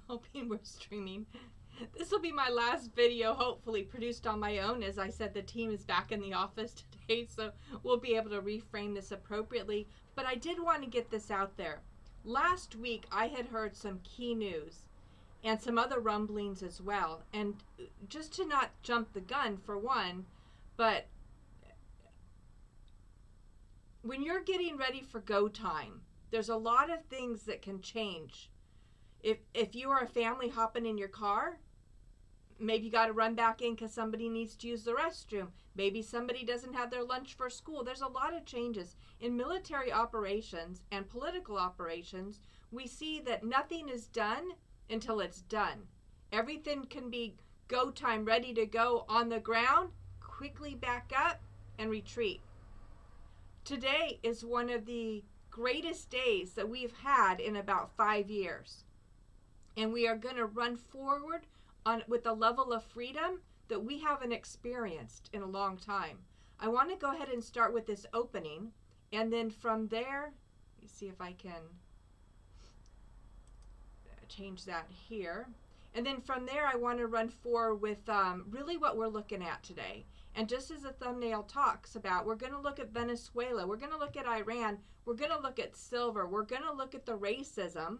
hoping we're streaming. This will be my last video, hopefully produced on my own. As I said, the team is back in the office today, so we'll be able to reframe this appropriately. But I did want to get this out there. Last week, I had heard some key news and some other rumblings as well. And just to not jump the gun, for one, but when you're getting ready for go time, there's a lot of things that can change. If you are a family hopping in your car, maybe you got to run back in because somebody needs to use the restroom. Maybe somebody doesn't have their lunch for school. There's a lot of changes. In military operations and political operations, we see that nothing is done until it's done. Everything can be go time, ready to go on the ground, quickly back up and retreat. Today is one of the greatest days that we've had in about 5 years. And we are going to run forward with a level of freedom that we haven't experienced in a long time. I want to go ahead and start with this opening. And then from there, let me see if I can change that here. And then from there, I want to run forward with really what we're looking at today. And just as the thumbnail talks about, we're going to look at Venezuela. We're going to look at Iran. We're going to look at silver. We're going to look at the racism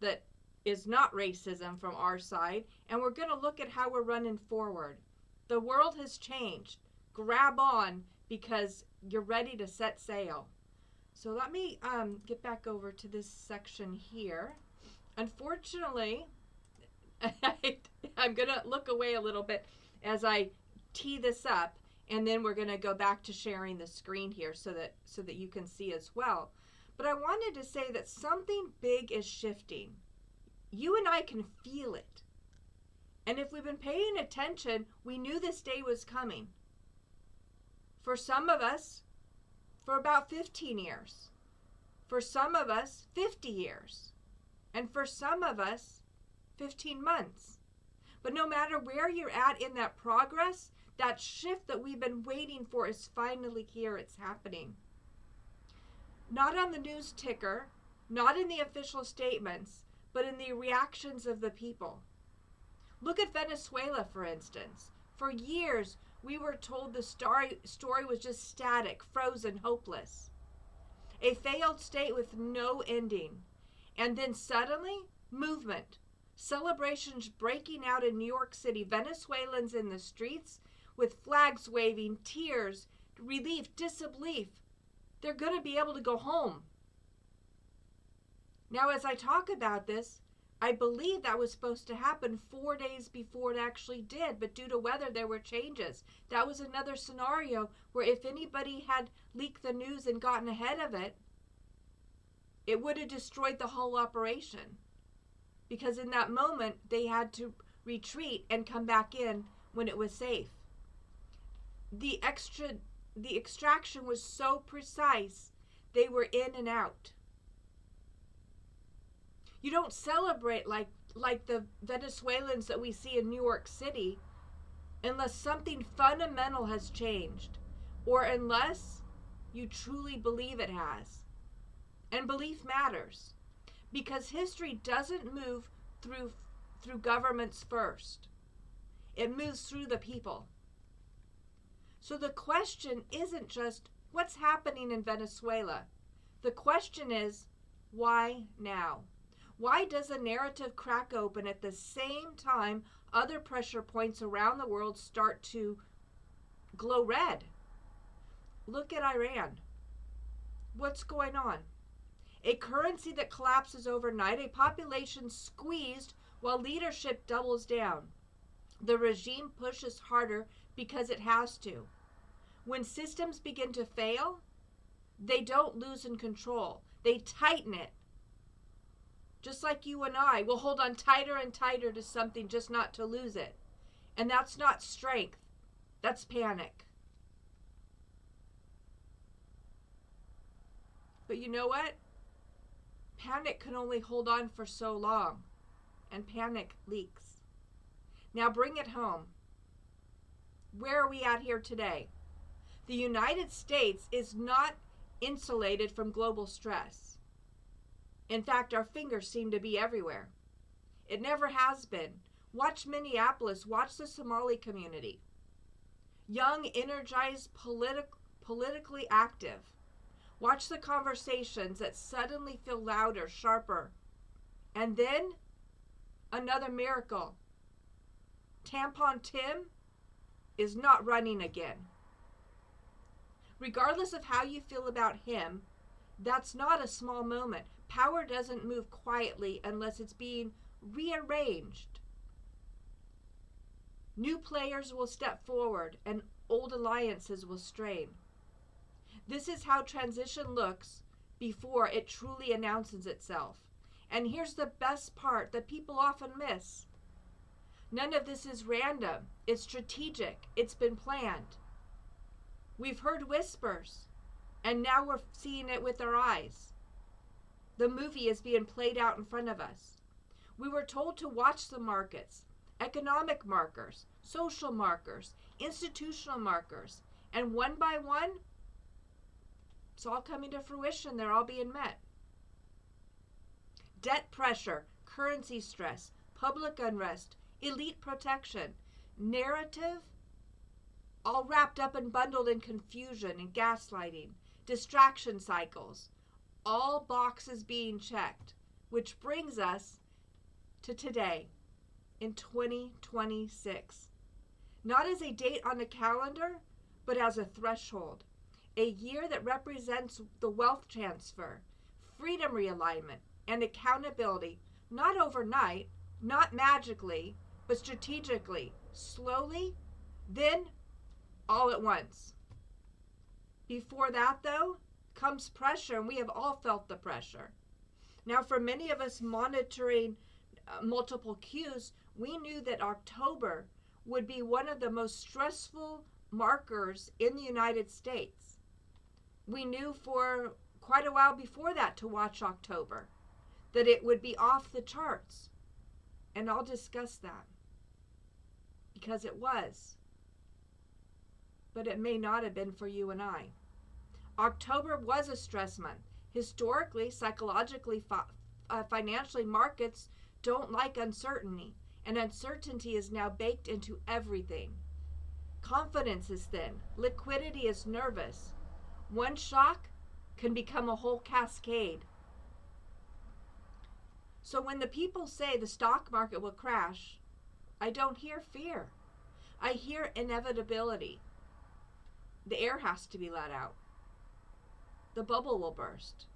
that is not racism from our side, and we're going to look at how we're running forward. The world has changed. Grab on because you're ready to set sail. So let me get back over to this section here. Unfortunately, I'm going to look away a little bit as I tee this up, and then we're going to go back to sharing the screen here so that you can see as well. But I wanted to say that something big is shifting. You and I can feel it. And if we've been paying attention, we knew this day was coming. For some of us, for about 15 years. For some of us, 50 years. And for some of us, 15 months. But no matter where you're at in that progress, that shift that we've been waiting for is finally here. It's happening. Not on the news ticker, not in the official statements, but in the reactions of the people. Look at Venezuela, for instance. For years, we were told the story was just static, frozen, hopeless. A failed state with no ending. And then suddenly, movement. Celebrations breaking out in New York City. Venezuelans in the streets with flags waving, tears, relief, disbelief. They're going to be able to go home. Now, as I talk about this, I believe that was supposed to happen 4 days before it actually did, but due to weather, there were changes. That was another scenario where if anybody had leaked the news and gotten ahead of it, it would have destroyed the whole operation. Because in that moment, they had to retreat and come back in when it was safe. The extraction was so precise, they were in and out. You don't celebrate like the Venezuelans that we see in New York City unless something fundamental has changed or unless you truly believe it has. And belief matters because history doesn't move through governments first. It moves through the people. So the question isn't just what's happening in Venezuela. The question is, why now? Why does a narrative crack open at the same time other pressure points around the world start to glow red? Look at Iran. What's going on? A currency that collapses overnight, a population squeezed while leadership doubles down. The regime pushes harder because it has to. When systems begin to fail, they don't loosen control. They tighten it. Just like you and I will hold on tighter and tighter to something just not to lose it. And that's not strength. That's panic. But you know what? Panic can only hold on for so long. And panic leaks. Now bring it home. Where are we at here today? The United States is not insulated from global stress. In fact, our fingers seem to be everywhere. It never has been. Watch Minneapolis. Watch the Somali community. Young, energized, politically active. Watch the conversations that suddenly feel louder, sharper. And then, another miracle. Tampon Tim is not running again. Regardless of how you feel about him, that's not a small moment. Power doesn't move quietly unless it's being rearranged. New players will step forward and old alliances will strain. This is how transition looks before it truly announces itself. And here's the best part that people often miss. None of this is random. It's strategic. It's been planned. We've heard whispers, and now we're seeing it with our eyes. The movie is being played out in front of us. We were told to watch the markets, economic markers, social markers, institutional markers, and one by one, it's all coming to fruition. They're all being met. Debt pressure, currency stress, public unrest, elite protection, narrative, all wrapped up and bundled in confusion and gaslighting, distraction cycles, all boxes being checked, which brings us to today in 2026. Not as a date on the calendar, but as a threshold. A year that represents the wealth transfer, freedom realignment, and accountability, not overnight, not magically, but strategically, slowly, then all at once. Before that, though, comes pressure, and we have all felt the pressure. Now, for many of us monitoring multiple cues, we knew that October would be one of the most stressful markers in the United States. We knew for quite a while before that to watch October, that it would be off the charts. And I'll discuss that, because it was. But it may not have been for you and I. October was a stress month. Historically, psychologically, financially, markets don't like uncertainty, and uncertainty is now baked into everything. Confidence is thin. Liquidity is nervous. One shock can become a whole cascade. So when the people say the stock market will crash, I don't hear fear. I hear inevitability. The air has to be let out. The bubble will burst.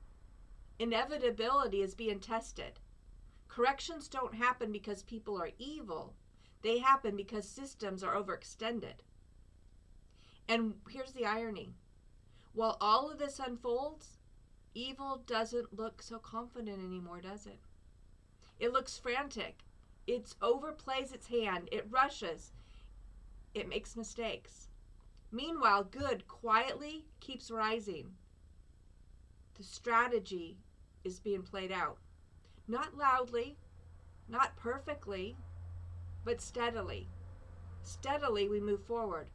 Inevitability is being tested. Corrections don't happen because people are evil. They happen because systems are overextended. And here's the irony. While all of this unfolds, evil doesn't look so confident anymore, does it? It looks frantic. It overplays its hand. It rushes. It makes mistakes. Meanwhile, good quietly keeps rising. The strategy is being played out. Not loudly, not perfectly, but steadily. Steadily we move forward.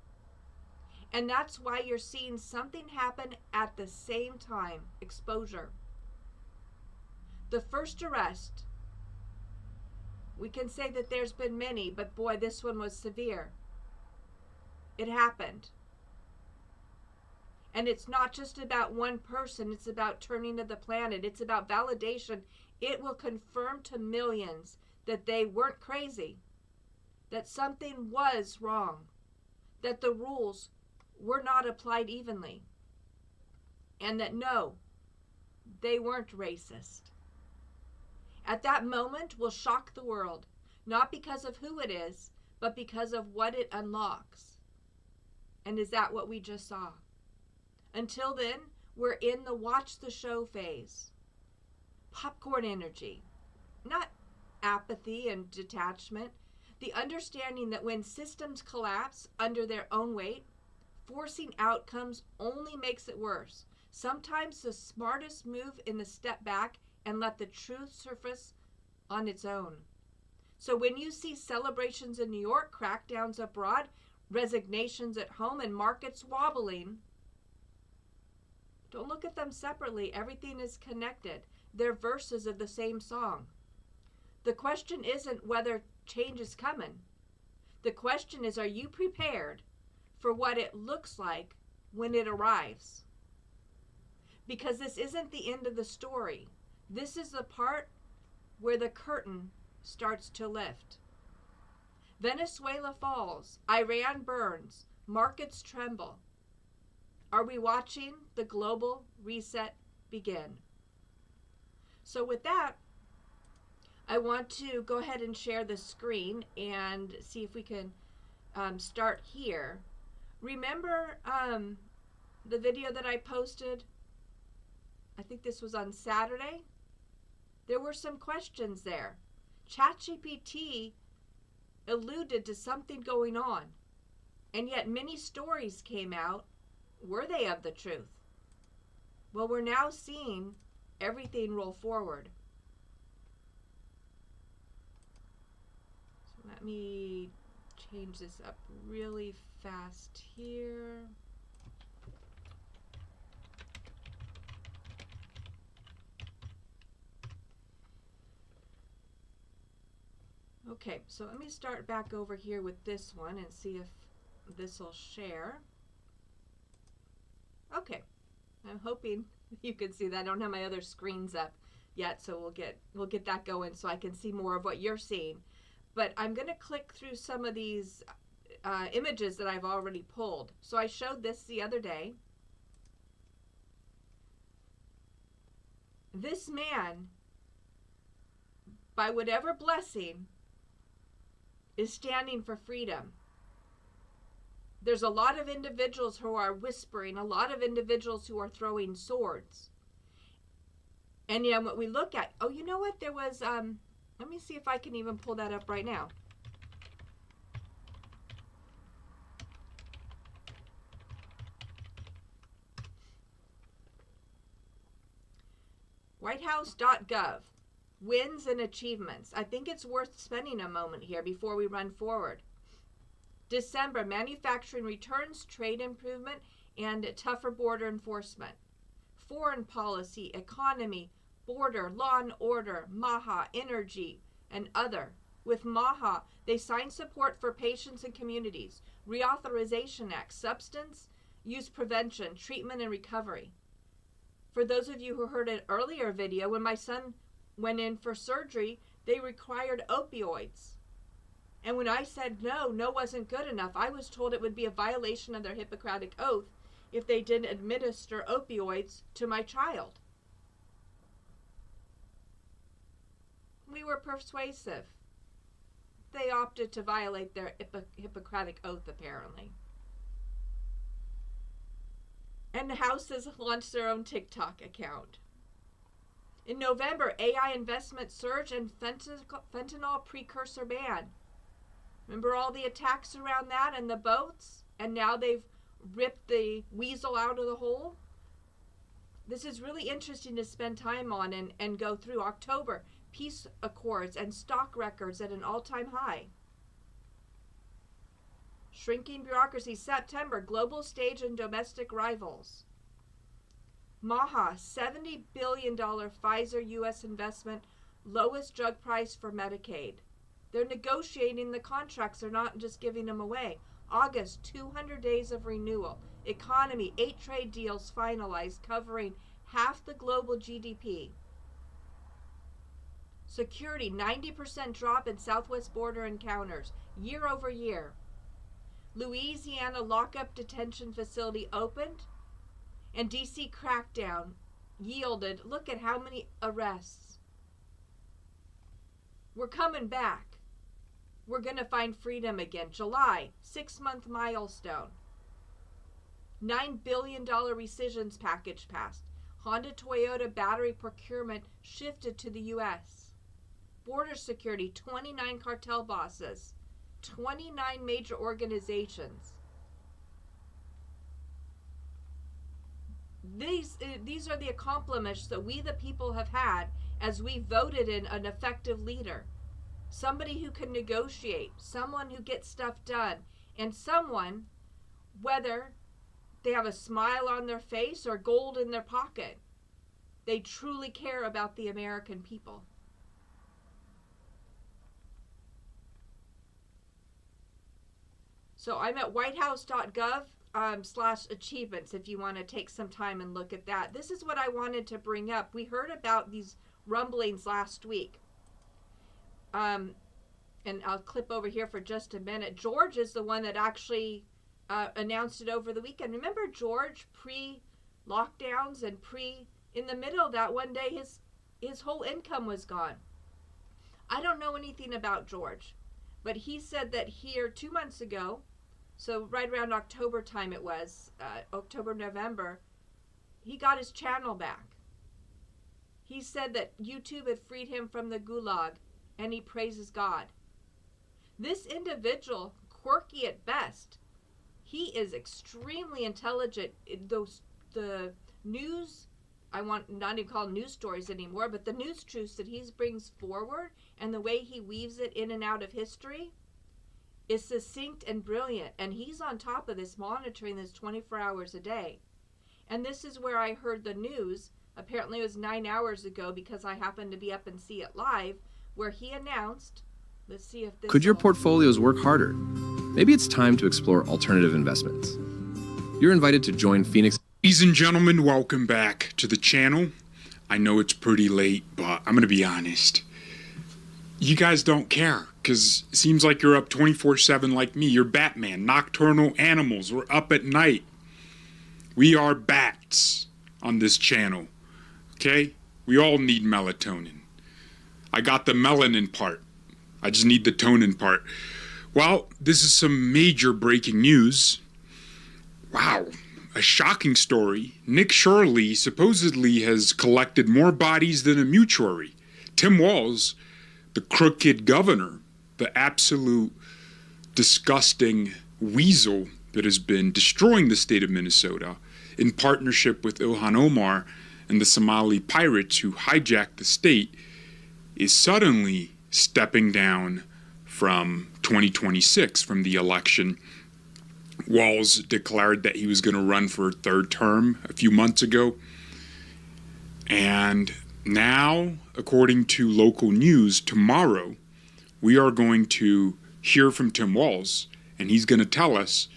And that's why you're seeing something happen at the same time. Exposure. The first arrest, we can say that there's been many, but boy, this one was severe. It happened. And it's not just about one person. It's about turning to the planet. It's about validation. It will confirm to millions that they weren't crazy, that something was wrong, that the rules were not applied evenly, and that no, they weren't racist. At that moment will shock the world, not because of who it is, but because of what it unlocks. And is that what we just saw? Until then, we're in the watch the show phase. Popcorn energy, not apathy and detachment. The understanding that when systems collapse under their own weight, forcing outcomes only makes it worse. Sometimes the smartest move is to step back and let the truth surface on its own. So when you see celebrations in New York, crackdowns abroad, resignations at home, and markets wobbling, don't look at them separately. Everything is connected. They're verses of the same song. The question isn't whether change is coming. The question is, are you prepared for what it looks like when it arrives? Because this isn't the end of the story. This is the part where the curtain starts to lift. Venezuela falls, Iran burns, markets tremble. Are we watching the global reset begin? So with that, I want to go ahead and share the screen and see if we can start here. Remember the video that I posted? I think this was on Saturday. There were some questions there. ChatGPT alluded to something going on, and yet many stories came out. Were they of the truth? Well, we're now seeing everything roll forward. So let me change this up really fast here. Okay, so let me start back over here with this one and see if this will share. Okay, I'm hoping you can see that. I don't have my other screens up yet, so we'll get that going so I can see more of what you're seeing. But I'm going to click through some of these images that I've already pulled. So I showed this the other day. This man, by whatever blessing, is standing for freedom. There's a lot of individuals who are whispering, a lot of individuals who are throwing swords. And yeah, what we look at, oh, you know what? There was, let me see if I can even pull that up right now. Whitehouse.gov. Wins and achievements. I think it's worth spending a moment here before we run forward. December, manufacturing returns, trade improvement, and tougher border enforcement. Foreign policy, economy, border, law and order, MAHA, energy, and other. With MAHA, they signed support for patients and communities. Reauthorization Act, substance use prevention, treatment, and recovery. For those of you who heard an earlier video, when my son went in for surgery, they required opioids. And when I said no wasn't good enough, I was told it would be a violation of their Hippocratic oath if they didn't administer opioids to my child. We were persuasive. They opted to violate their Hippocratic oath, apparently. And the House has launched their own TikTok account. In November, AI investment surge and fentanyl precursor ban. Remember all the attacks around that and the boats? And now they've ripped the weasel out of the hole? This is really interesting to spend time on and go through. October, peace accords and stock records at an all-time high. Shrinking bureaucracy. September, global stage and domestic rivals. MAHA, $70 billion Pfizer U.S. investment, lowest drug price for Medicaid. They're negotiating the contracts. They're not just giving them away. August, 200 days of renewal. Economy, 8 trade deals finalized covering half the global GDP. Security, 90% drop in southwest border encounters, year over year. Louisiana lockup detention facility opened, and D.C. crackdown yielded, look at how many arrests. We're coming back. We're going to find freedom again. July, 6-month milestone. $9 billion rescissions package passed. Honda Toyota battery procurement shifted to the U.S. Border security, 29 cartel bosses. 29 major organizations. These are the accomplishments that we the people have had as we voted in an effective leader. Somebody who can negotiate, someone who gets stuff done, and someone, whether they have a smile on their face or gold in their pocket, they truly care about the American people. So I'm at whitehouse.gov/achievements if you want to take some time and look at that. This is what I wanted to bring up. We heard about these rumblings last week. And I'll clip over here for just a minute. George is the one that actually announced it over the weekend. Remember George pre-lockdowns and in the middle of that one day his whole income was gone. I don't know anything about George, but he said that here 2 months ago, so right around October time it was, October, November, he got his channel back. He said that YouTube had freed him from the gulag, and he praises God. This individual, quirky at best, he is extremely intelligent. The news, I want not even call news stories anymore, but the news truths that he brings forward and the way he weaves it in and out of history is succinct and brilliant. And he's on top of this, monitoring this 24 hours a day. And this is where I heard the news. Apparently it was 9 hours ago because I happened to be up and see it live, where he announced, let's see if this... Could your portfolios work harder? Maybe it's time to explore alternative investments. You're invited to join Phoenix... Ladies and gentlemen, welcome back to the channel. I know it's pretty late, but I'm going to be honest. You guys don't care, because it seems like you're up 24/7 like me. You're Batman, nocturnal animals. We're up at night. We are bats on this channel, okay? We all need melatonin. I got the melanin part. I just need the tonin part. Well, this is some major breaking news. Wow. A shocking story. Nick Shirley supposedly has collected more bodies than a mortuary. Tim Walz, the crooked governor, the absolute disgusting weasel that has been destroying the state of Minnesota in partnership with Ilhan Omar and the Somali pirates who hijacked the state, is suddenly stepping down from 2026, from the election. Walz declared that he was going to run for a third term a few months ago. And now, according to local news, tomorrow, we are going to hear from Tim Walz, and he's going to tell us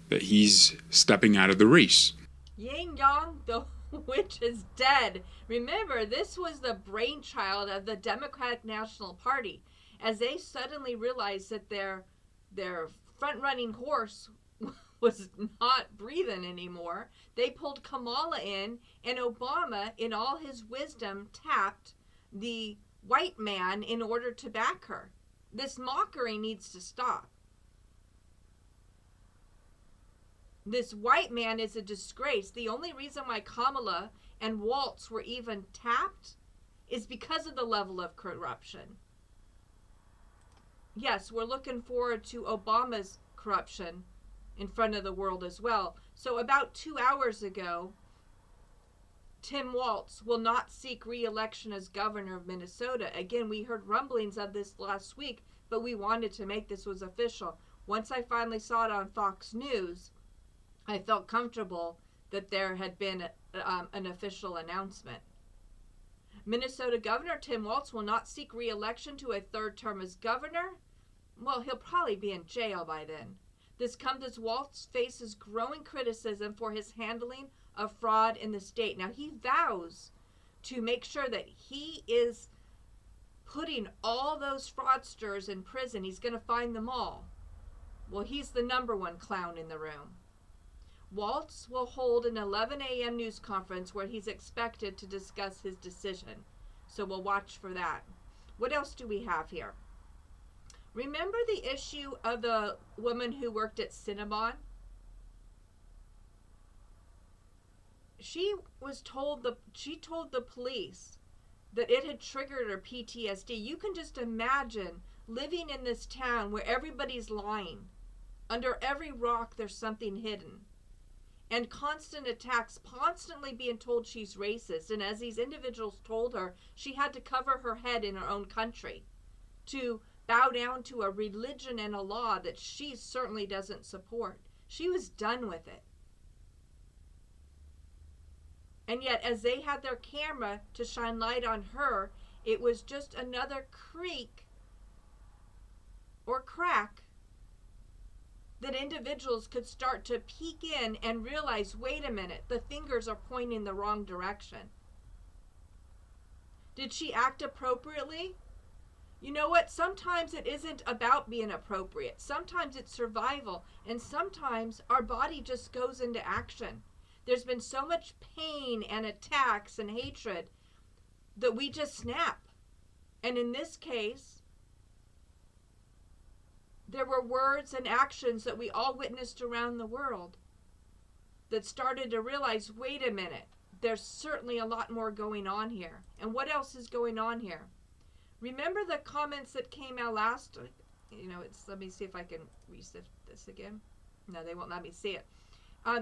that he's stepping out of the race. Yin Yang, the witch is dead. Remember, this was the brainchild of the Democratic National Party. As they suddenly realized that their front-running horse was not breathing anymore, they pulled Kamala in, and Obama, in all his wisdom, tapped the white man in order to back her. This mockery needs to stop. This white man is a disgrace. The only reason why Kamala and Waltz were even tapped is because of the level of corruption. Yes, we're looking forward to Obama's corruption in front of the world as well. So about 2 hours ago, Tim Waltz will not seek re-election as governor of Minnesota. Again, we heard rumblings of this last week, but we wanted to make this was official. Once I finally saw it on Fox News, I felt comfortable that there had been an official announcement. Minnesota Governor Tim Waltz will not seek re-election to a third term as governor. Well, he'll probably be in jail by then. This comes as Waltz faces growing criticism for his handling of fraud in the state. Now, he vows to make sure that he is putting all those fraudsters in prison. He's going to find them all. Well, he's the #1 clown in the room. Waltz will hold an 11 a.m. news conference where he's expected to discuss his decision. So we'll watch for that. What else do we have here? Remember the issue of the woman who worked at Cinnabon? She told the police that it had triggered her PTSD. You can just imagine living in this town where everybody's lying. Under every rock there's something hidden. And constant attacks, constantly being told she's racist. And as these individuals told her, she had to cover her head in her own country to bow down to a religion and a law that she certainly doesn't support. She was done with it. And yet, as they had their camera to shine light on her, it was just another creak or crack that individuals could start to peek in and realize, wait a minute, the fingers are pointing the wrong direction. Did she act appropriately? You know what? Sometimes it isn't about being appropriate. Sometimes it's survival. And sometimes our body just goes into action. There's been so much pain and attacks and hatred that we just snap. And in this case, there were words and actions that we all witnessed around the world that started to realize, wait a minute, there's certainly a lot more going on here. And what else is going on here? Remember the comments that came out last? Let me see if I can reset this again. No, they won't let me see it.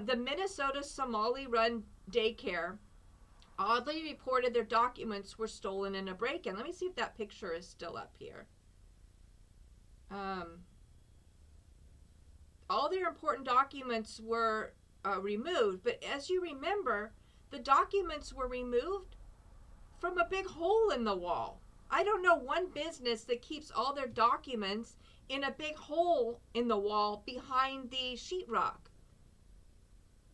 The Minnesota Somali-run daycare oddly reported their documents were stolen in a break-in. Let me see if that picture is still up here. All their important documents were removed, but as you remember, the documents were removed from a big hole in the wall. I don't know one business that keeps all their documents in a big hole in the wall behind the sheetrock.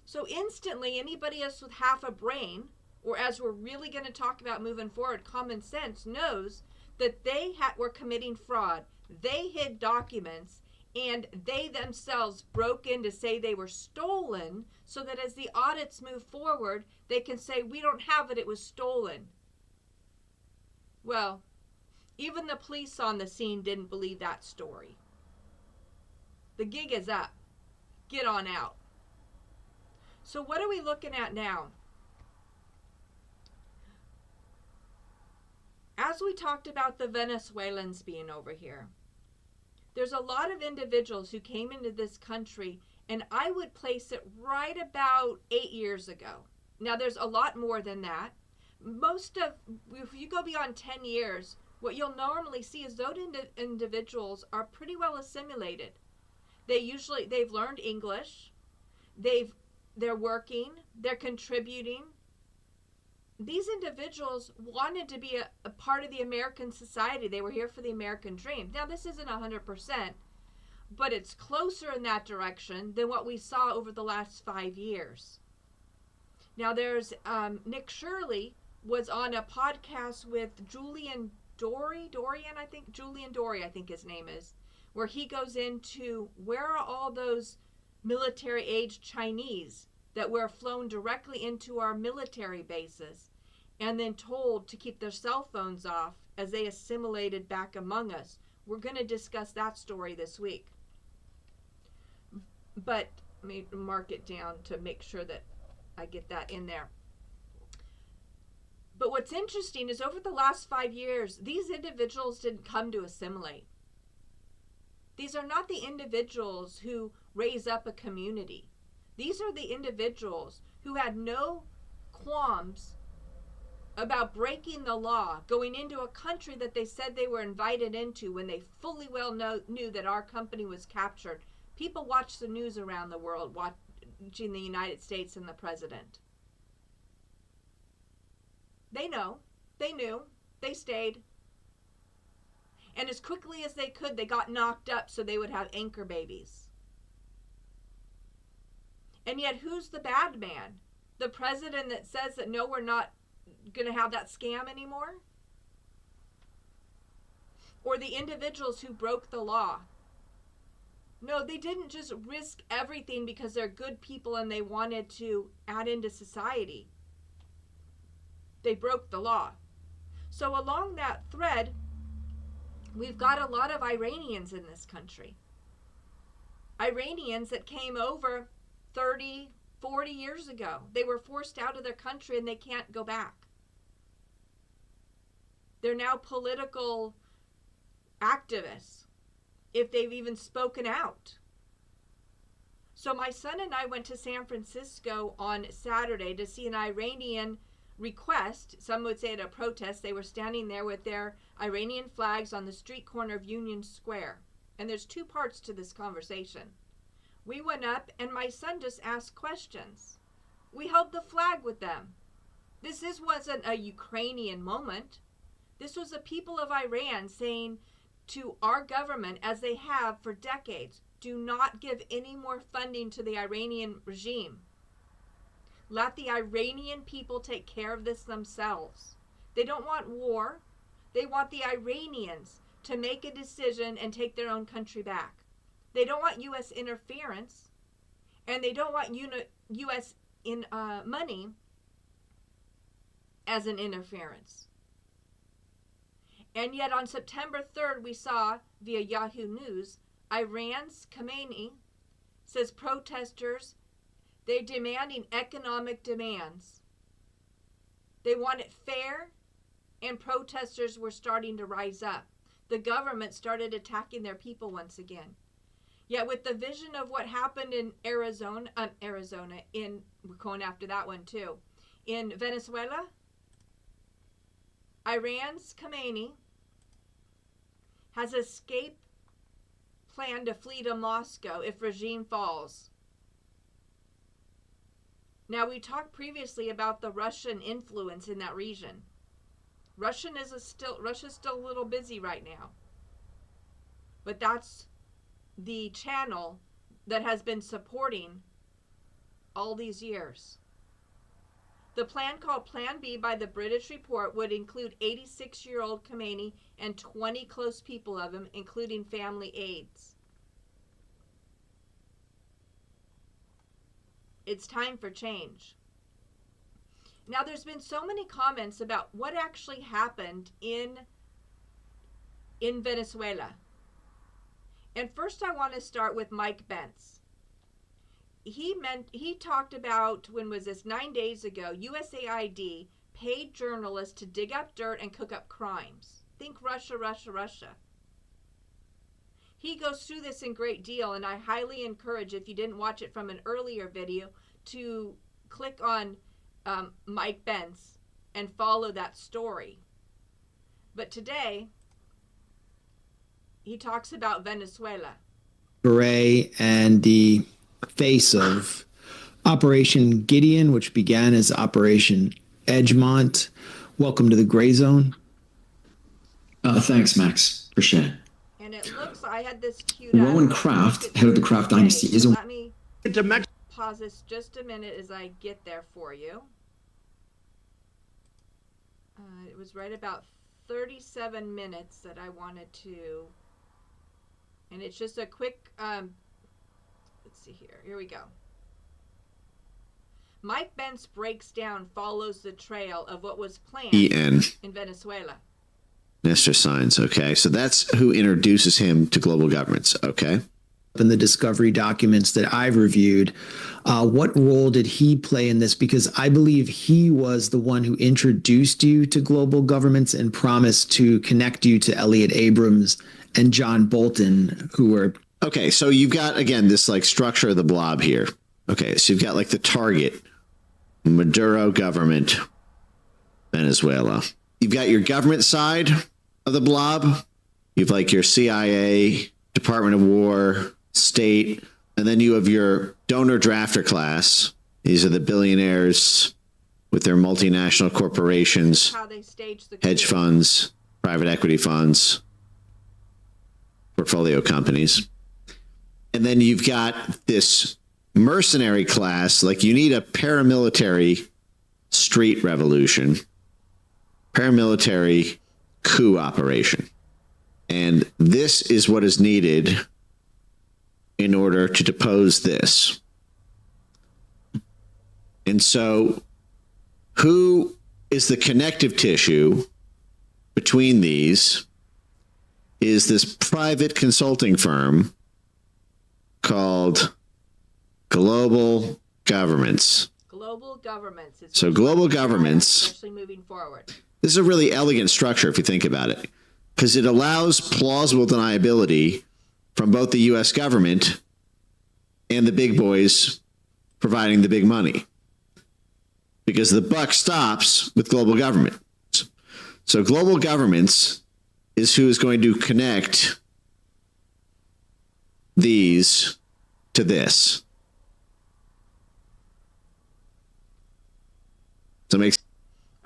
So instantly, anybody else with half a brain, or as we're really going to talk about moving forward, common sense, knows that they were committing fraud. They hid documents, and they themselves broke in to say they were stolen so that as the audits move forward, they can say, we don't have it, it was stolen. Well, even the police on the scene didn't believe that story. The gig is up. Get on out. So what are we looking at now? As we talked about the Venezuelans being over here, there's a lot of individuals who came into this country, and I would place it right about 8 years ago. Now, there's a lot more than that. If you go beyond 10 years, what you'll normally see is those individuals are pretty well assimilated. They've learned English, they're working, they're contributing. These individuals wanted to be a part of the American society. They were here for the American dream. Now, this isn't 100%, but it's closer in that direction than what we saw over the last 5 years. Now, there's Nick Shirley was on a podcast with Julian Dory, I think his name is, where he goes into where are all those military-aged Chinese that were flown directly into our military bases and then told to keep their cell phones off as they assimilated back among us. We're going to discuss that story this week. But let me mark it down to make sure that I get that in there. But what's interesting is over the last 5 years, these individuals didn't come to assimilate. These are not the individuals who raise up a community. These are the individuals who had no qualms about breaking the law, going into a country that they said they were invited into when they fully well knew that our company was captured. People watch the news around the world, watching the United States and the president. They know. They knew. They stayed. And as quickly as they could, they got knocked up so they would have anchor babies. And yet, who's the bad man? The president that says that, no, we're not going to have that scam anymore? Or the individuals who broke the law? No, they didn't just risk everything because they're good people and they wanted to add into society. They broke the law. So along that thread, we've got a lot of Iranians in this country. Iranians that came over 30, 40 years ago. They were forced out of their country and they can't go back. They're now political activists, if they've even spoken out. So my son and I went to San Francisco on Saturday to see an Iranian request. Some would say at a protest. They were standing there with their Iranian flags on the street corner of Union Square. And there's two parts to this conversation. We went up and my son just asked questions. We held the flag with them. This wasn't a Ukrainian moment. This was the people of Iran saying to our government, as they have for decades, do not give any more funding to the Iranian regime. Let the Iranian people take care of this themselves. They don't want war. They want the Iranians to make a decision and take their own country back. They don't want U.S. interference, and they don't want U.S. money as an interference. And yet on September 3rd, we saw via Yahoo News, Iran's Khamenei says protesters, they're demanding economic demands. They want it fair, and protesters were starting to rise up. The government started attacking their people once again. Yet with the vision of what happened in Arizona, we're going after that one too, in Venezuela, Iran's Khamenei has escape plan to flee to Moscow if regime falls. Now, we talked previously about the Russian influence in that region. Russia's still a little busy right now. But that's the channel that has been supporting all these years. The plan, called Plan B by the British report, would include 86-year-old Khamenei and 20 close people of him, including family aides. It's time for change. Now, there's been so many comments about what actually happened in Venezuela. And first I want to start with Mike Pence. He talked about, when was this, 9 days ago, USAID paid journalists to dig up dirt and cook up crimes. Think Russia, Russia, Russia. He goes through this in great deal, and I highly encourage, if you didn't watch it from an earlier video, to click on Mike Pence and follow that story. But today, he talks about Venezuela. Beret and the face of Operation Gideon, which began as Operation Edgemont. Welcome to the Gray Zone. Thanks, Max. Appreciate it. And it looks, I had this queued Rowan up. Kraft, head of the Kraft dynasty, is a... Let me pause this just a minute as I get there for you. It was right about 37 minutes that I wanted to, and it's just a quick, let's see here. Here we go. Mike Pence breaks down, follows the trail of what was planned in Venezuela. Nestor signs, okay. So that's who introduces him to global governments, okay. In the discovery documents that I've reviewed, what role did he play in this? Because I believe he was the one who introduced you to global governments and promised to connect you to Elliot Abrams and John Bolton, who were... Okay, so you've got, again, this like structure of the blob here. Okay, so you've got like the target, Maduro government, Venezuela. You've got your government side of the blob. You've like your CIA, Department of War, state, and then you have your donor drafter class. These are the billionaires with their multinational corporations, How they stage the hedge funds, private equity funds, portfolio companies. And then you've got this mercenary class, like you need a paramilitary street revolution, paramilitary coup operation. And this is what is needed in order to depose this. And so who is the connective tissue between these is this private consulting firm called Global Governments. Global governments. So global governments, especially moving forward. This is a really elegant structure if you think about it, because it allows plausible deniability from both the U.S. government and the big boys providing the big money, because the buck stops with global government. So global governments is who is going to connect these to this. So it makes...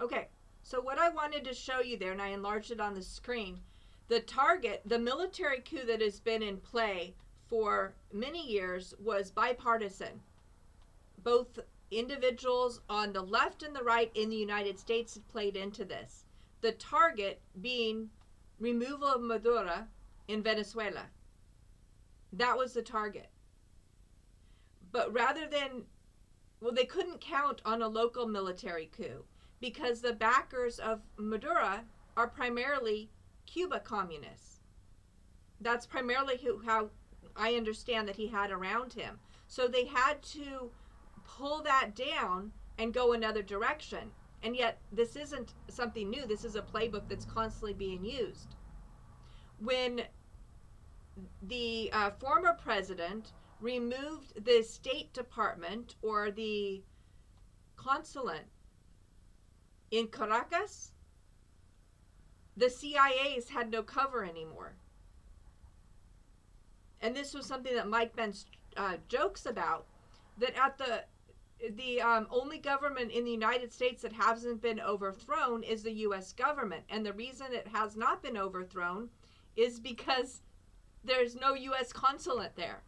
Okay, so what I wanted to show you there, and I enlarged it on the screen, the target, the military coup that has been in play for many years was bipartisan. Both individuals on the left and the right in the United States had played into this. The target being removal of Maduro in Venezuela. That was the target. But rather than, well, they couldn't count on a local military coup because the backers of Maduro are primarily Cuba communists. That's primarily how I understand that he had around him. So they had to pull that down and go another direction. And yet this isn't something new. This is a playbook that's constantly being used. When the former president removed the State Department or the consulate in Caracas, the CIA's had no cover anymore. And this was something that Mike Pence jokes about, that at the only government in the United States that hasn't been overthrown is the U.S. government. And the reason it has not been overthrown is because there's no U.S. consulate there.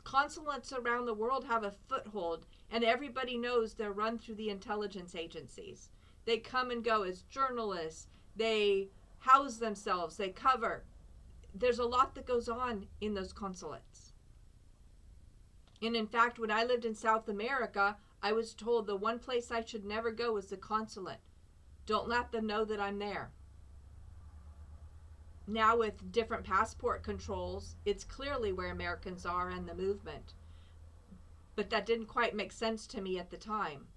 Consulates around the world have a foothold, and everybody knows they're run through the intelligence agencies. They come and go as journalists. They house themselves. They cover. There's a lot that goes on in those consulates. And in fact, when I lived in South America, I was told the one place I should never go was the consulate. Don't let them know that I'm there. Now with different passport controls, it's clearly where Americans are and the movement. But that didn't quite make sense to me at the time.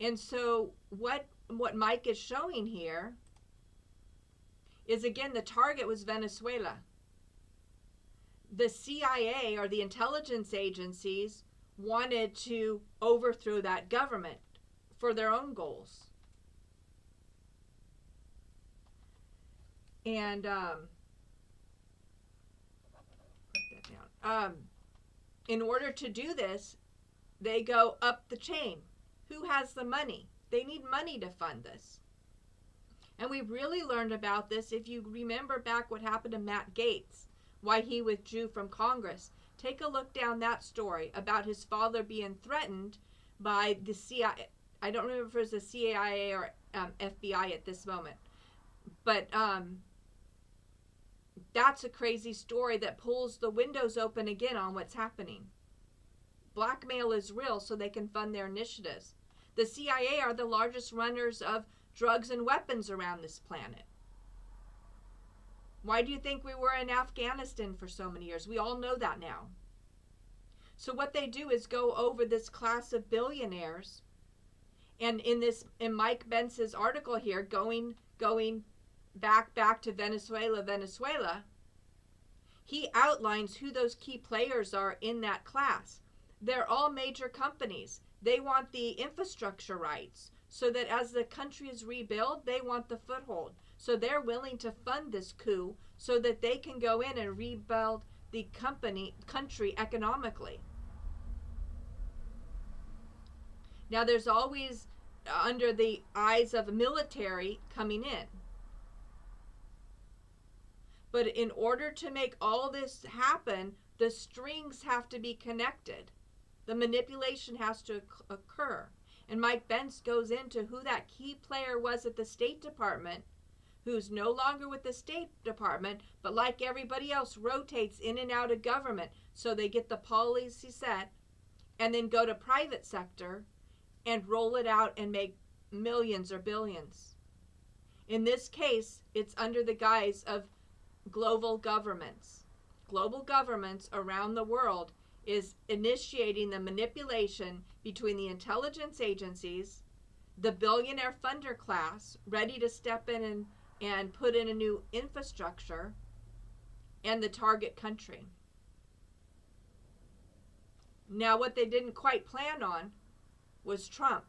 And so what Mike is showing here is, again, the target was Venezuela. The CIA, or the intelligence agencies, wanted to overthrow that government for their own goals. And in order to do this, they go up the chain. Who has the money? They need money to fund this. And we really learned about this if you remember back what happened to Matt Gaetz, why he withdrew from Congress. Take a look down that story about his father being threatened by the CIA. I don't remember if it was the CIA or FBI at this moment. But that's a crazy story that pulls the windows open again on what's happening. Blackmail is real so they can fund their initiatives. The CIA are the largest runners of drugs and weapons around this planet. Why do you think we were in Afghanistan for so many years? We all know that now. So what they do is go over this class of billionaires, and in Mike Pence's article here, going back to Venezuela, he outlines who those key players are in that class. They're all major companies. They want the infrastructure rights so that as the country is rebuilt, they want the foothold. So they're willing to fund this coup so that they can go in and rebuild the country economically. Now there's always under the eyes of the military coming in. But in order to make all this happen, the strings have to be connected. The manipulation has to occur. And Mike Pence goes into who that key player was at the State Department, who's no longer with the State Department, but like everybody else, rotates in and out of government so they get the policy set and then go to private sector and roll it out and make millions or billions. In this case, it's under the guise of global governments. Global governments around the world is initiating the manipulation between the intelligence agencies, the billionaire funder class, ready to step in and put in a new infrastructure, and the target country. Now, what they didn't quite plan on was Trump.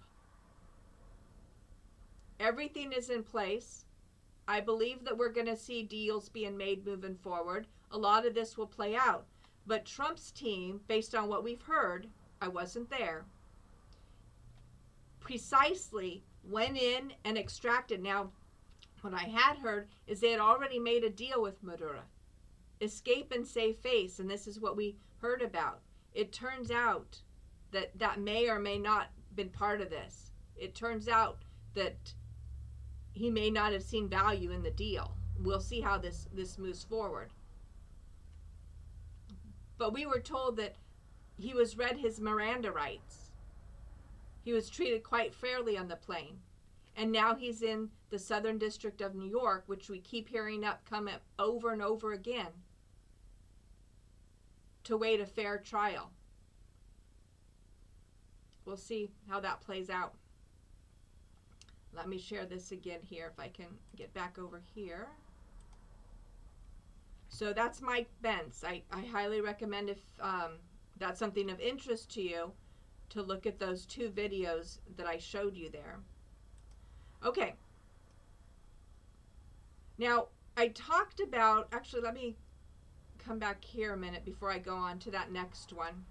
Everything is in place. I believe that we're going to see deals being made moving forward. A lot of this will play out. But Trump's team, based on what we've heard, I wasn't there, precisely went in and extracted. Now, what I had heard is they had already made a deal with Maduro. escape and save face, and this is what we heard about. It turns out that may or may not been part of this. It turns out that he may not have seen value in the deal. We'll see how this moves forward. But we were told that he was read his Miranda rights. He was treated quite fairly on the plane. And now he's in the Southern District of New York, which we keep hearing come up over and over again, to wait a fair trial. We'll see how that plays out. Let me share this again here if I can get back over here. So that's Mike Bentz. I highly recommend, if that's something of interest to you, to look at those 2 videos that I showed you there. Okay. Now, I talked about, actually, let me come back here a minute before I go on to that next one.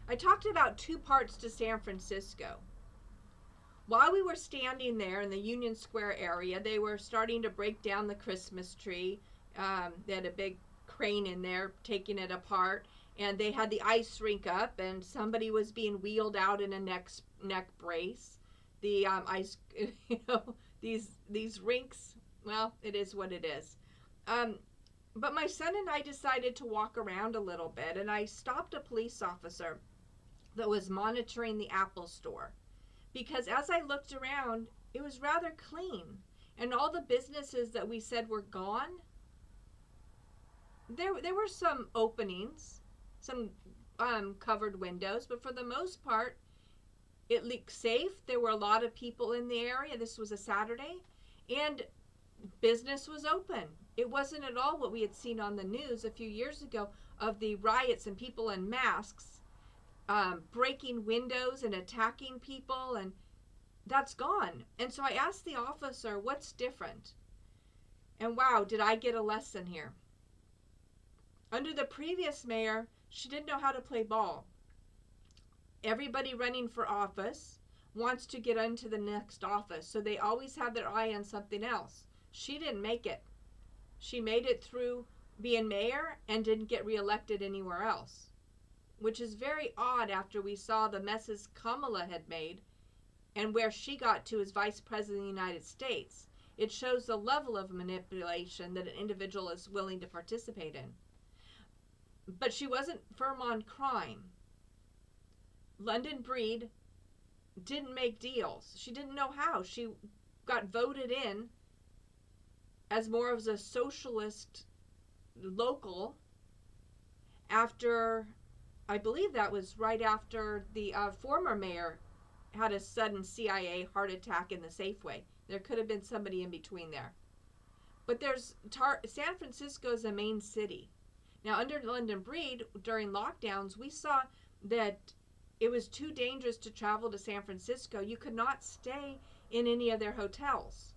I talked about 2 parts to San Francisco. While we were standing there in the Union Square area, they were starting to break down the Christmas tree. They had a big crane in there taking it apart, and they had the ice rink up, and somebody was being wheeled out in a neck brace. The ice, these rinks, well, it is what it is. But my son and I decided to walk around a little bit, and I stopped a police officer that was monitoring the Apple store. Because as I looked around, it was rather clean. And all the businesses that we said were gone, there were some openings, some covered windows, but for the most part, it looked safe. There were a lot of people in the area. This was a Saturday, and business was open. It wasn't at all what we had seen on the news a few years ago of the riots and people in masks breaking windows and attacking people, and that's gone. And so I asked the officer, what's different? And wow, did I get a lesson here. Under the previous mayor, she didn't know how to play ball. Everybody running for office wants to get into the next office, so they always have their eye on something else. She didn't make it. She made it through being mayor and didn't get reelected anywhere else, which is very odd after we saw the messes Kamala had made and where she got to as vice president of the United States. It shows the level of manipulation that an individual is willing to participate in. But she wasn't firm on crime. London Breed didn't make deals. She didn't know how. She got voted in as more of a socialist local after, I believe that was right after the former mayor had a sudden CIA heart attack in the Safeway. There could have been somebody in between there. But San Francisco is a main city. Now, under London Breed, during lockdowns, we saw that it was too dangerous to travel to San Francisco. You could not stay in any of their hotels.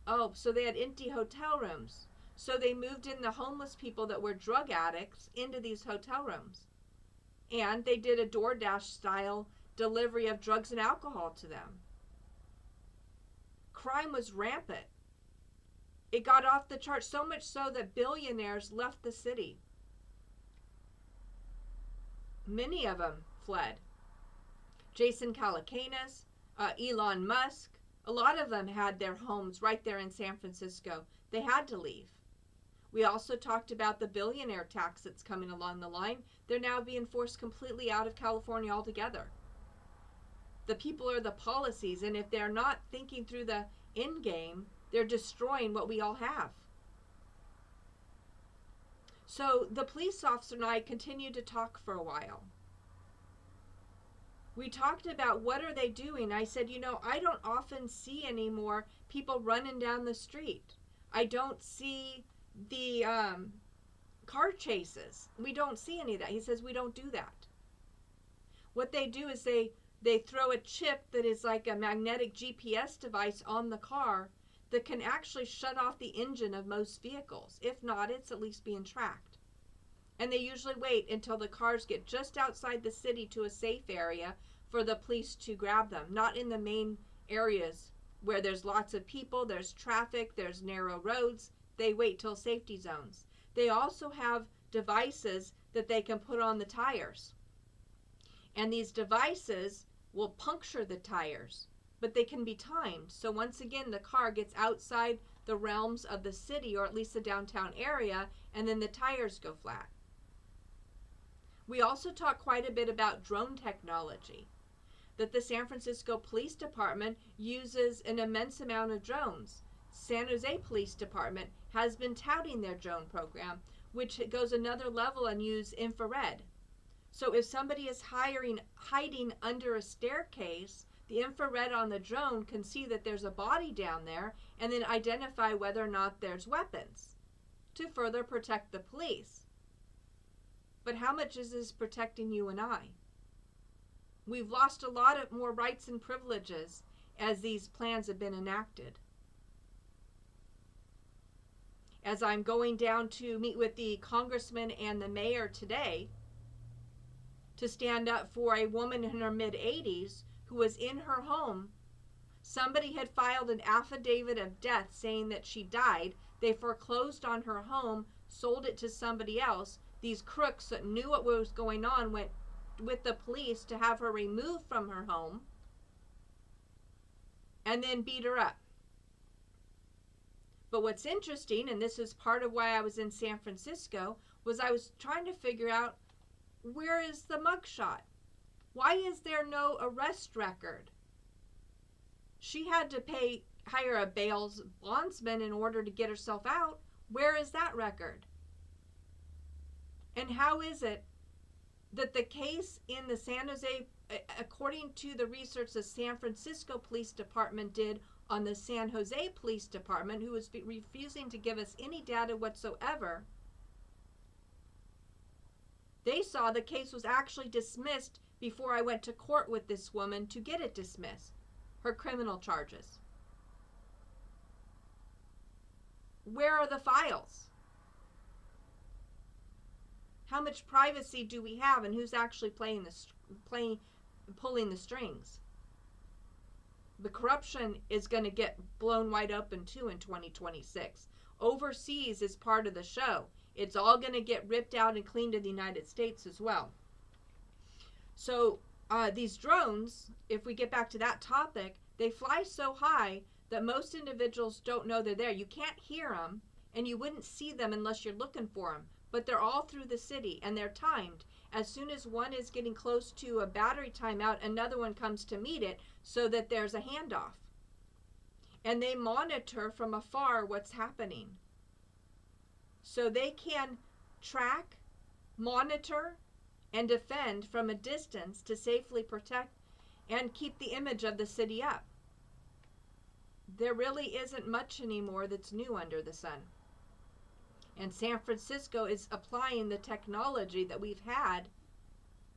Oh, so they had empty hotel rooms. So they moved in the homeless people that were drug addicts into these hotel rooms. And they did a DoorDash style delivery of drugs and alcohol to them. Crime was rampant. It got off the charts, so much so that billionaires left the city. Many of them fled. Jason Calacanis, Elon Musk, a lot of them had their homes right there in San Francisco. They had to leave. We also talked about the billionaire tax that's coming along the line. They're now being forced completely out of California altogether. The people are the policies, and if they're not thinking through the end game, they're destroying what we all have. So the police officer and I continued to talk for a while. We talked about what are they doing. I said, I don't often see anymore people running down the street. I don't see the car chases. We don't see any of that. He says, we don't do that. What they do is they throw a chip that is like a magnetic GPS device on the car that can actually shut off the engine of most vehicles. If not, it's at least being tracked. And they usually wait until the cars get just outside the city to a safe area for the police to grab them, not in the main areas where there's lots of people, there's traffic, there's narrow roads, they wait till safety zones. They also have devices that they can put on the tires. And these devices will puncture the tires, but they can be timed. So once again, the car gets outside the realms of the city, or at least the downtown area, and then the tires go flat. We also talk quite a bit about drone technology, that the San Francisco Police Department uses an immense amount of drones. San Jose Police Department has been touting their drone program, which goes another level and use infrared. So if somebody is hiding under a staircase, the infrared on the drone can see that there's a body down there and then identify whether or not there's weapons to further protect the police. But how much is this protecting you and I? We've lost a lot of more rights and privileges as these plans have been enacted. As I'm going down to meet with the congressman and the mayor today to stand up for a woman in her mid-80s who was in her home. Somebody had filed an affidavit of death saying that she died. They foreclosed on her home, sold it to somebody else. These crooks that knew what was going on went with the police to have her removed from her home and then beat her up. But what's interesting, and this is part of why I was in San Francisco, was I was trying to figure out, where is the mugshot? Why is there no arrest record? She had to hire a bail bondsman in order to get herself out. Where is that record? And how is it that the case in the San Jose, according to the research the San Francisco Police Department did on the San Jose Police Department, who was refusing to give us any data whatsoever, they saw the case was actually dismissed before I went to court with this woman to get it dismissed, her criminal charges. Where are the files? How much privacy do we have, and who's actually pulling the strings? The corruption is going to get blown wide open too in 2026. Overseas is part of the show. It's all going to get ripped out and cleaned in the United States as well. So these drones, if we get back to that topic, they fly so high that most individuals don't know they're there. You can't hear them, and you wouldn't see them unless you're looking for them. But they're all through the city, and they're timed. As soon as one is getting close to a battery timeout, another one comes to meet it so that there's a handoff. And they monitor from afar what's happening. So they can track, monitor, and defend from a distance to safely protect and keep the image of the city up. There really isn't much anymore that's new under the sun. And San Francisco is applying the technology that we've had.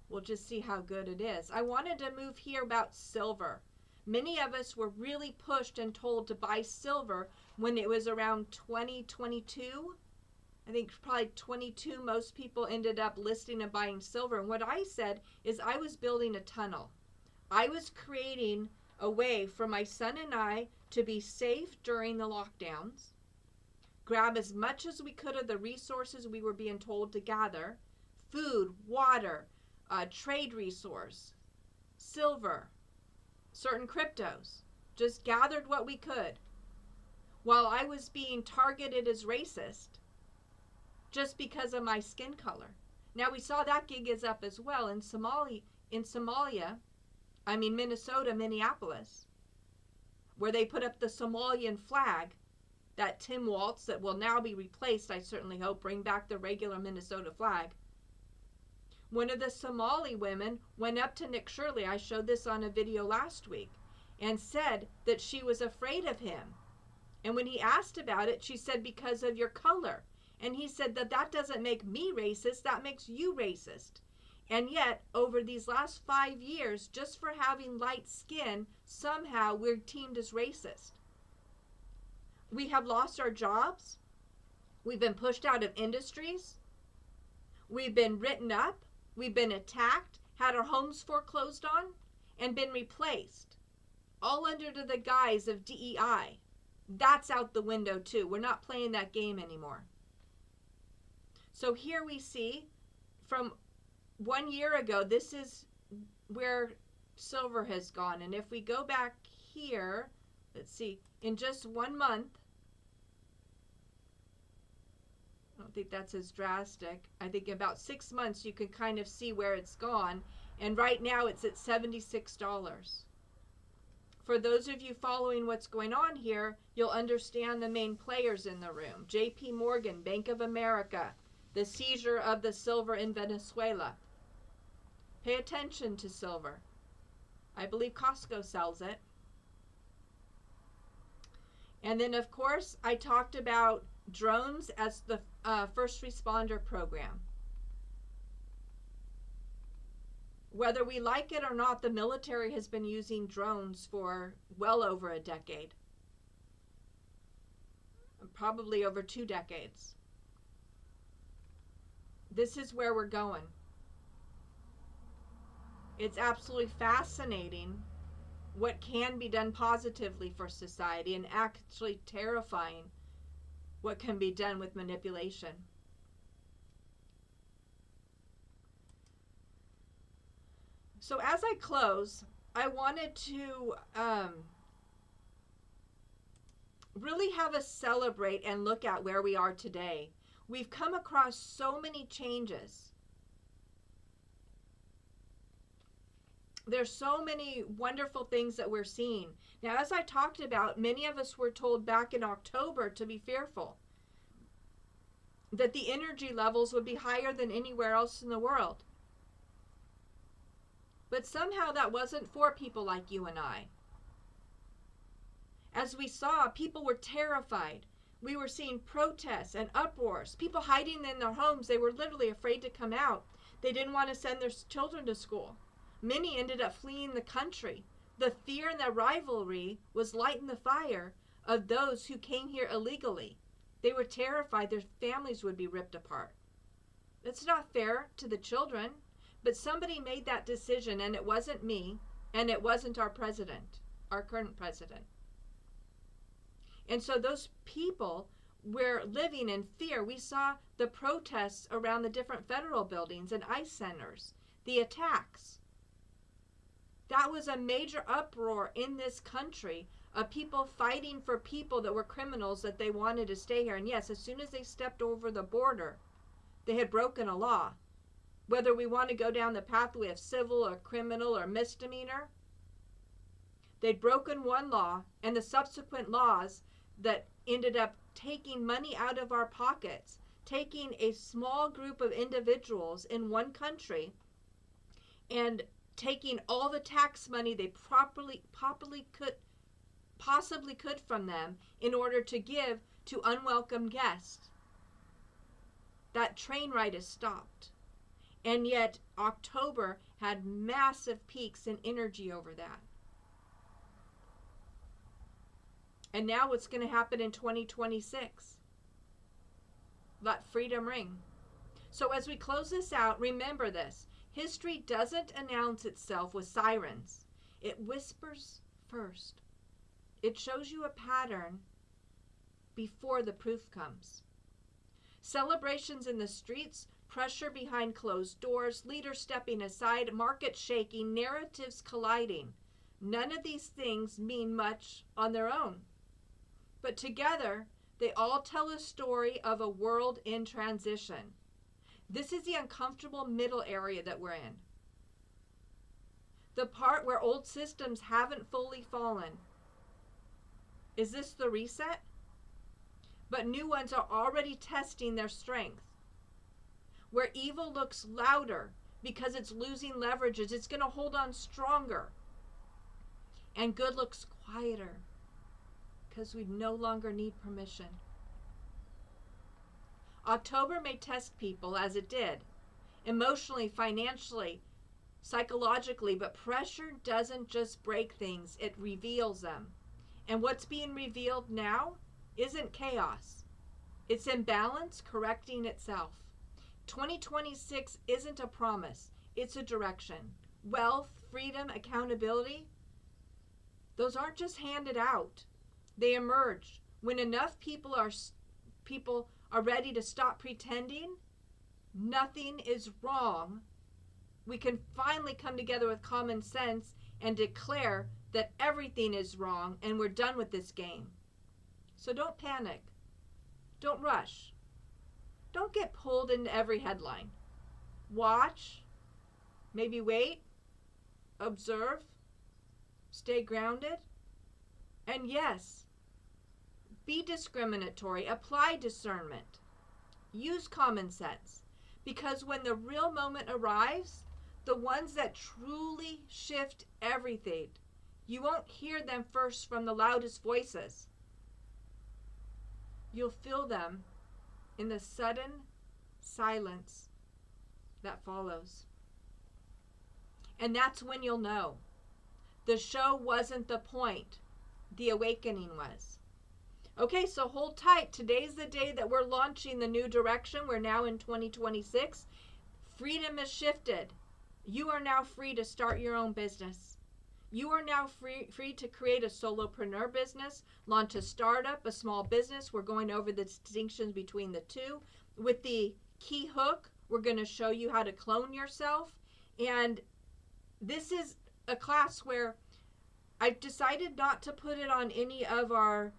We'll just see how good it is. I wanted to move here about silver. Many of us were really pushed and told to buy silver when it was around 2022. I think probably 22, most people ended up listing and buying silver. And what I said is I was building a tunnel. I was creating a way for my son and I to be safe during the lockdowns, grab as much as we could of the resources we were being told to gather, food, water, trade resource, silver, certain cryptos, just gathered what we could, while I was being targeted as racist just because of my skin color. Now we saw that gig is up as well in Minnesota, Minneapolis, where they put up the Somalian flag, that Tim Waltz that will now be replaced, I certainly hope, bring back the regular Minnesota flag. One of the Somali women went up to Nick Shirley, I showed this on a video last week, and said that she was afraid of him. And when he asked about it, she said, because of your color. And he said that doesn't make me racist, that makes you racist. And yet, over these last 5 years, just for having light skin, somehow we're deemed as racist. We have lost our jobs. We've been pushed out of industries. We've been written up. We've been attacked, had our homes foreclosed on, and been replaced. all under the guise of DEI. That's out the window too. We're not playing that game anymore. So here we see from 1 year ago, this is where silver has gone. And if we go back here, let's see, in just 1 month, I don't think that's as drastic. I think in about 6 months you can kind of see where it's gone. And right now it's at $76. For those of you following what's going on here, you'll understand the main players in the room. JP Morgan, Bank of America, the seizure of the silver in Venezuela. Pay attention to silver. I believe Costco sells it. And then, of course, I talked about drones as the first responder program. Whether we like it or not, the military has been using drones for well over a decade. Probably over 2 decades. This is where we're going. It's absolutely fascinating what can be done positively for society, and actually terrifying what can be done with manipulation. So as I close, I wanted to really have us celebrate and look at where we are today. We've come across so many changes. There's so many wonderful things that we're seeing. Now, as I talked about, many of us were told back in October to be fearful, that the energy levels would be higher than anywhere else in the world. But somehow that wasn't for people like you and I. As we saw, people were terrified. We were seeing protests and uproars, people hiding in their homes. They were literally afraid to come out. They didn't want to send their children to school. Many ended up fleeing the country. The fear and the rivalry was lighting the fire of those who came here illegally. They were terrified their families would be ripped apart. It's not fair to the children, but somebody made that decision, and it wasn't me, and it wasn't our president, our current president. And so those people were living in fear. We saw the protests around the different federal buildings and ICE centers, the attacks. That was a major uproar in this country of people fighting for people that were criminals that they wanted to stay here. And yes, as soon as they stepped over the border, they had broken a law. Whether we want to go down the pathway of civil or criminal or misdemeanor, they'd broken one law, and the subsequent laws that ended up taking money out of our pockets, taking a small group of individuals in one country and taking all the tax money they possibly could from them in order to give to unwelcome guests. That train ride is stopped. And yet October had massive peaks in energy over that. And now what's going to happen in 2026? Let freedom ring. So as we close this out, remember this. History doesn't announce itself with sirens. It whispers first. It shows you a pattern before the proof comes. Celebrations in the streets, pressure behind closed doors, leaders stepping aside, markets shaking, narratives colliding. None of these things mean much on their own. But together, they all tell a story of a world in transition. This is the uncomfortable middle area that we're in. The part where old systems haven't fully fallen. Is this the reset? But new ones are already testing their strength. Where evil looks louder because it's losing leverages, it's going to hold on stronger. And good looks quieter because we no longer need permission. October may test people as it did, emotionally, financially, psychologically, but pressure doesn't just break things, it reveals them. And what's being revealed now isn't chaos. It's imbalance correcting itself. 2026 isn't a promise, it's a direction. Wealth, freedom, accountability, Those aren't just handed out. They emerge when enough people are ready to stop pretending nothing is wrong. We can finally come together with common sense and declare that everything is wrong and we're done with this game. So don't panic. Don't rush. Don't get pulled into every headline. Watch. Maybe wait. Observe. Stay grounded. And yes, be discriminatory. Apply discernment. Use common sense. Because when the real moment arrives, the ones that truly shift everything, you won't hear them first from the loudest voices. You'll feel them in the sudden silence that follows. And that's when you'll know. The show wasn't the point. The awakening was. Okay, so hold tight. Today's the day that we're launching the new direction. We're now in 2026. Freedom has shifted. You are now free to start your own business. You are now free to create a solopreneur business, launch a startup, a small business. We're going over the distinctions between the two. With the key hook, we're going to show you how to clone yourself. And this is a class where I've decided not to put it on any of our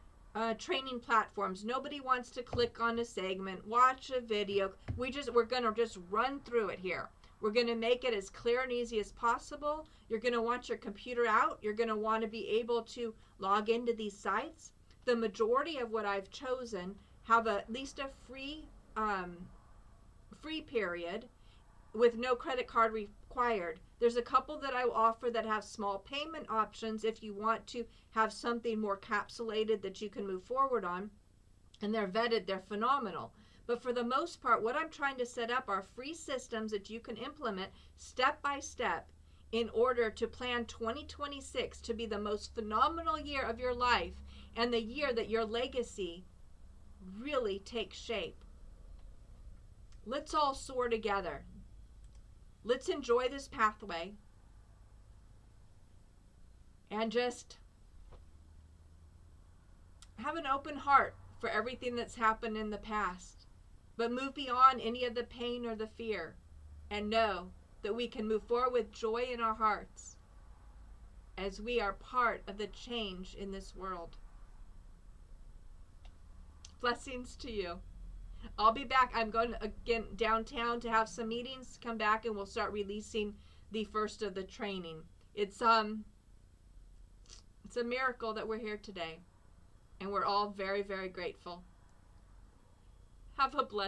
training platforms. Nobody wants to click on a segment, watch a video. We're going to just run through it here. We're going to make it as clear and easy as possible. You're going to want your computer out. You're going to want to be able to log into these sites. The majority of what I've chosen have at least a free period with no credit card required. There's a couple that I offer that have small payment options if you want to have something more capsulated that you can move forward on. And they're vetted, they're phenomenal. But for the most part, what I'm trying to set up are free systems that you can implement step by step in order to plan 2026 to be the most phenomenal year of your life and the year that your legacy really takes shape. Let's all soar together. Let's enjoy this pathway and just have an open heart for everything that's happened in the past, but move beyond any of the pain or the fear and know that we can move forward with joy in our hearts as we are part of the change in this world. Blessings to you. I'll be back. I'm going again downtown to have some meetings. Come back and we'll start releasing the first of the training. It's a miracle that we're here today, and we're all very, very grateful. Have a blessed